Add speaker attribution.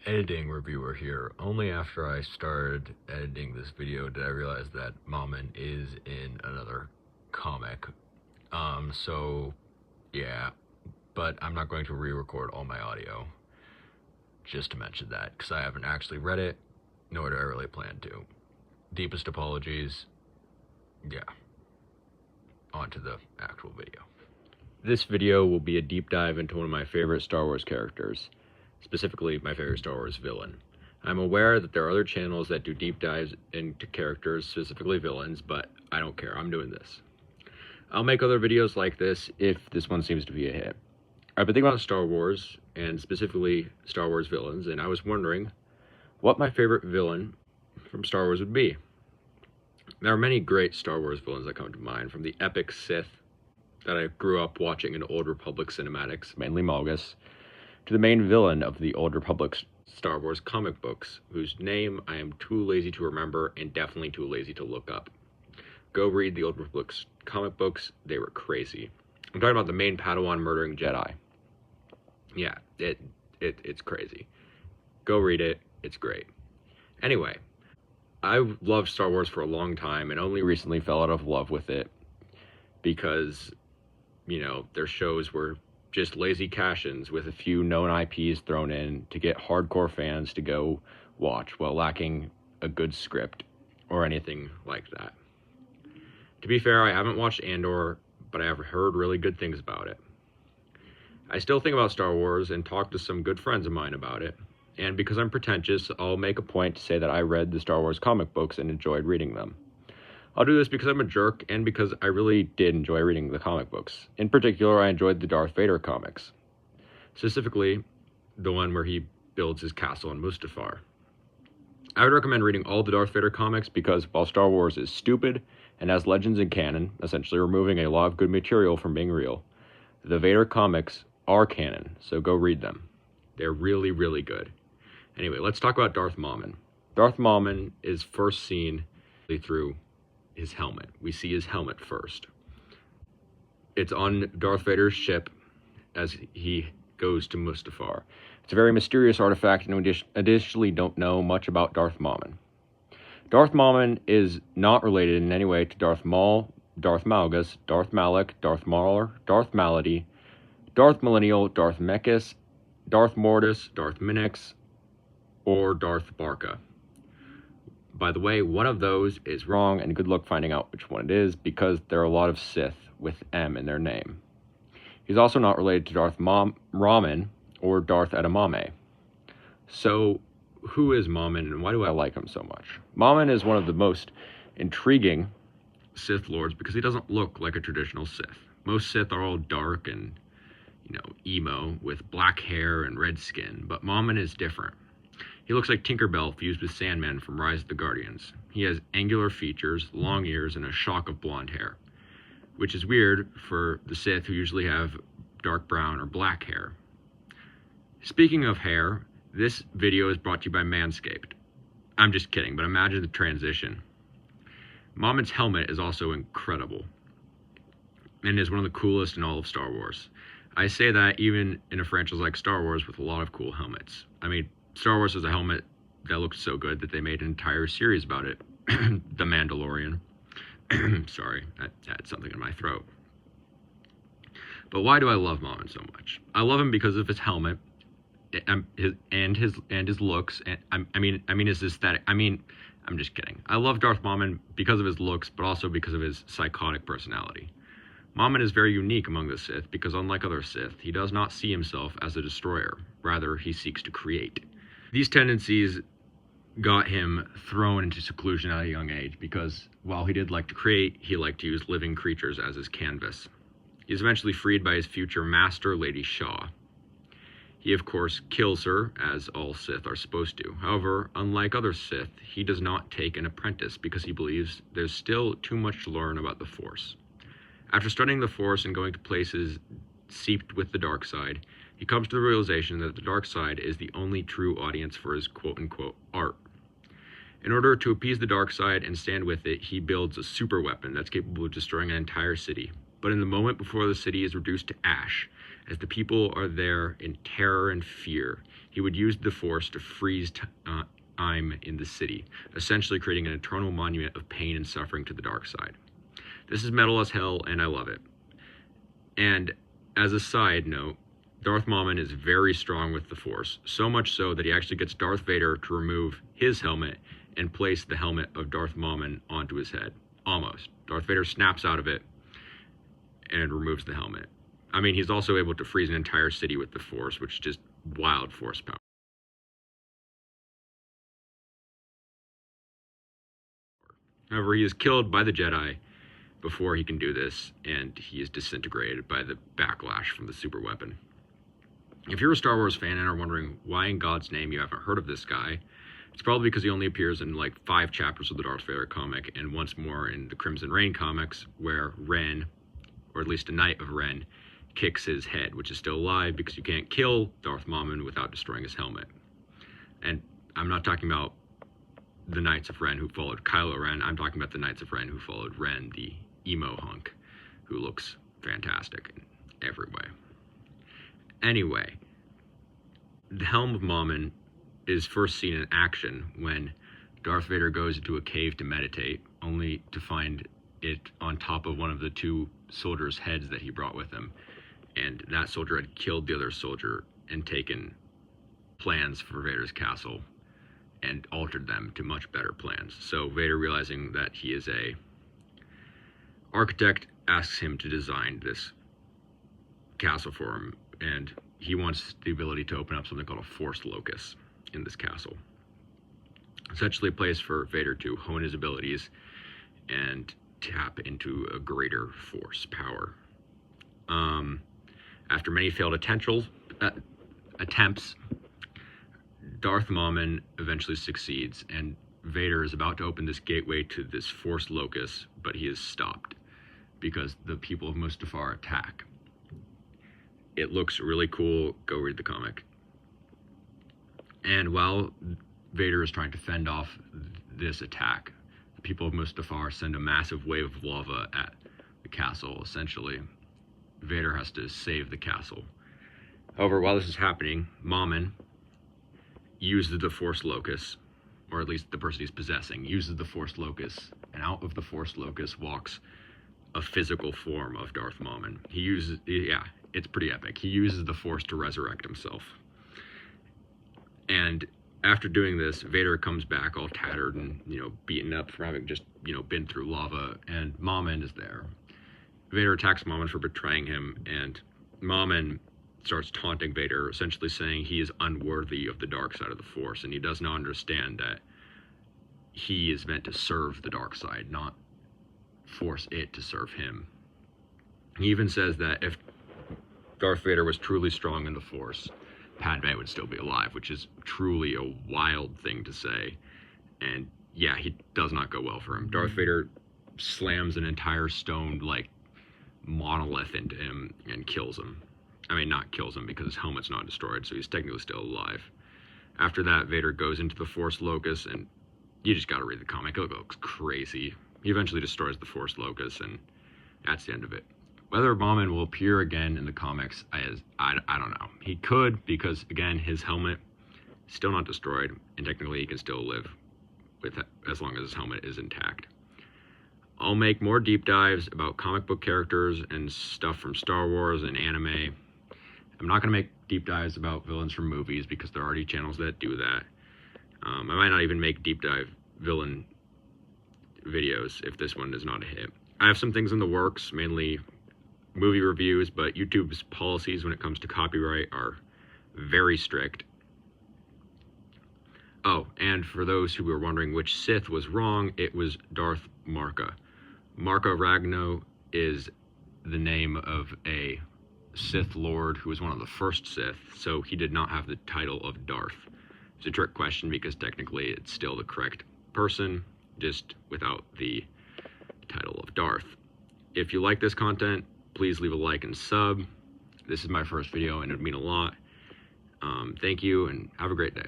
Speaker 1: editing reviewer here. Only after I started editing this video did I realize that Momin is in another comic. So yeah, but I'm not going to re-record all my audio just to mention that, because I haven't actually read it, nor do I really plan to. Deepest apologies. Yeah, on to the actual video. This video will be a deep dive into one of my favorite Star Wars characters, specifically my favorite Star Wars villain. I'm aware that there are other channels that do deep dives into characters, specifically villains, but I don't care, I'm doing this. I'll make other videos like this if this one seems to be a hit. I've been thinking about Star Wars, and specifically Star Wars villains, and I was wondering what my favorite villain from Star Wars would be. There are many great Star Wars villains that come to mind, from the epic Sith that I grew up watching in Old Republic cinematics, mainly Malgus, to the main villain of the Old Republic Star Wars comic books, whose name I am too lazy to remember and definitely too lazy to look up. Go read the Old Republic comic books, they were crazy. I'm talking about the main Padawan murdering Jedi. Yeah, it's crazy. Go read it, it's great. Anyway, I've loved Star Wars for a long time and only recently fell out of love with it because, you know, their shows were just lazy cash-ins with a few known IPs thrown in to get hardcore fans to go watch while lacking a good script or anything like that. To be fair, I haven't watched Andor, but I have heard really good things about it. I still think about Star Wars and talk to some good friends of mine about it, and because I'm pretentious, I'll make a point to say that I read the Star Wars comic books and enjoyed reading them. I'll do this because I'm a jerk and because I really did enjoy reading the comic books. In particular, I enjoyed the Darth Vader comics. Specifically, the one where he builds his castle on Mustafar. I would recommend reading all the Darth Vader comics because while Star Wars is stupid and has legends in canon, essentially removing a lot of good material from being real, the Vader comics are canon, so go read them. They're really, really good. Anyway, let's talk about Darth Momin. Darth Momin is first seen through his helmet. We see his helmet first. It's on Darth Vader's ship as he goes to Mustafar. It's a very mysterious artifact, and we additionally don't know much about Darth Momin. Darth Momin is not related in any way to Darth Maul, Darth Malgus, Darth Malak, Darth Mauler, Darth Malady, Darth Millennial, Darth Mekis, Darth Mortis, Darth Minix, or Darth Barca. By the way, one of those is wrong, and good luck finding out which one it is, because there are a lot of Sith with M in their name. He's also not related to Darth Ramen or Darth Edamame. So, who is Momin, and why do I like him so much? Momin is one of the most intriguing Sith Lords because he doesn't look like a traditional Sith. Most Sith are all dark and, emo with black hair and red skin, but Momin is different. He looks like Tinkerbell fused with Sandman from Rise of the Guardians. He has angular features, long ears, and a shock of blonde hair, which is weird for the Sith who usually have dark brown or black hair. Speaking of hair, this video is brought to you by Manscaped. I'm just kidding, but imagine the transition. Momin's helmet is also incredible and is one of the coolest in all of Star Wars. I say that even in a franchise like Star Wars with a lot of cool helmets. I mean, Star Wars has a helmet that looked so good that they made an entire series about it. The Mandalorian. Sorry, I had something in my throat. But why do I love Momin so much? I love him because of his helmet, and his looks, and I mean his aesthetic. I'm just kidding. I love Darth Momin because of his looks, but also because of his psychotic personality. Momin is very unique among the Sith because, unlike other Sith, he does not see himself as a destroyer. Rather, he seeks to create. These tendencies got him thrown into seclusion at a young age because, while he did like to create, he liked to use living creatures as his canvas. He is eventually freed by his future master, Lady Shaw. He, of course, kills her, as all Sith are supposed to. However, unlike other Sith, he does not take an apprentice because he believes there's still too much to learn about the Force. After studying the Force and going to places seeped with the dark side, he comes to the realization that the dark side is the only true audience for his quote-unquote art. In order to appease the dark side and stand with it, he builds a super weapon that's capable of destroying an entire city. But in the moment before the city is reduced to ash,
Speaker 2: As the people are there in terror and fear, he would use the Force to freeze time in the city, essentially creating an eternal monument of pain and suffering to the dark side. This is metal as hell, and I love it. And as a side note, Darth Momin is very strong with the Force, so much so that he actually gets Darth Vader to remove his helmet and place the helmet of Darth Momin onto his head. Almost. Darth Vader snaps out of it and removes the helmet. I mean, he's also able to freeze an entire city with the Force, which is just wild Force power. However, he is killed by the Jedi before he can do this, and he is disintegrated by the backlash from the super weapon. If you're a Star Wars fan and are wondering why in God's name you haven't heard of this guy, it's probably because he only appears in like 5 chapters of the Darth Vader comic and once more in the Crimson Reign comics, where Ren, or at least a Knight of Ren, kicks his head, which is still alive because you can't kill Darth Momin without destroying his helmet. And I'm not talking about the Knights of Ren who followed Kylo Ren. I'm talking about the Knights of Ren who followed Ren, the emo hunk, who looks fantastic in every way. Anyway, the Helm of Momin is first seen in action when Darth Vader goes into a cave to meditate, only to find it on top of one of the 2 soldiers' heads that he brought with him. And that soldier had killed the other soldier and taken plans for Vader's castle and altered them to much better plans. So Vader, realizing that he is a architect, asks him to design this castle for him, and he wants the ability to open up something called a Force Locus in this castle. Essentially a place for Vader to hone his abilities and tap into a greater Force power. After many failed attempts, Darth Momin eventually succeeds, and Vader is about to open this gateway to this Force Locus, but he is stopped because the people of Mustafar attack. It looks really cool. Go read the comic. And while Vader is trying to fend off this attack, the people of Mustafar send a massive wave of lava at the castle, essentially. Vader has to save the castle. However, while this is happening, Momin uses the Force Locus, or at least the person he's possessing, uses the Force Locus, and out of the Force Locus walks a physical form of Darth Momin. It's pretty epic. He uses the Force to resurrect himself. And after doing this, Vader comes back all tattered and, beaten up for having just, been through lava, and Momin is there. Vader attacks Momin for betraying him, and Momin starts taunting Vader, essentially saying he is unworthy of the dark side of the Force, and he does not understand that he is meant to serve the dark side, not force it to serve him. He even says that if Darth Vader was truly strong in the Force, Padme would still be alive, which is truly a wild thing to say. And yeah, he does not go well for him. Darth Vader slams an entire stone monolith into him and kills him. I mean, not kills him because his helmet's not destroyed, so he's technically still alive. After that, Vader goes into the Force Locus, and you just gotta read the comic. It looks crazy. He eventually destroys the Force Locus, and that's the end of it. Whether Momin will appear again in the comics, I don't know. He could, because again, his helmet is still not destroyed, and technically he can still live with it as long as his helmet is intact. I'll make more deep dives about comic book characters and stuff from Star Wars and anime. I'm not going to make deep dives about villains from movies because there are already channels that do that. I might not even make deep dive villain videos if this one is not a hit. I have some things in the works, mainly movie reviews, but YouTube's policies when it comes to copyright are very strict. Oh, and for those who were wondering which Sith was wrong, it was Darth Marka. Marka Ragno is the name of a Sith Lord who was one of the first Sith, so he did not have the title of Darth. It's a trick question because technically it's still the correct person, just without the title of Darth. If you like this content, please leave a like and sub. This is my first video and it would mean a lot. Thank you and have a great day.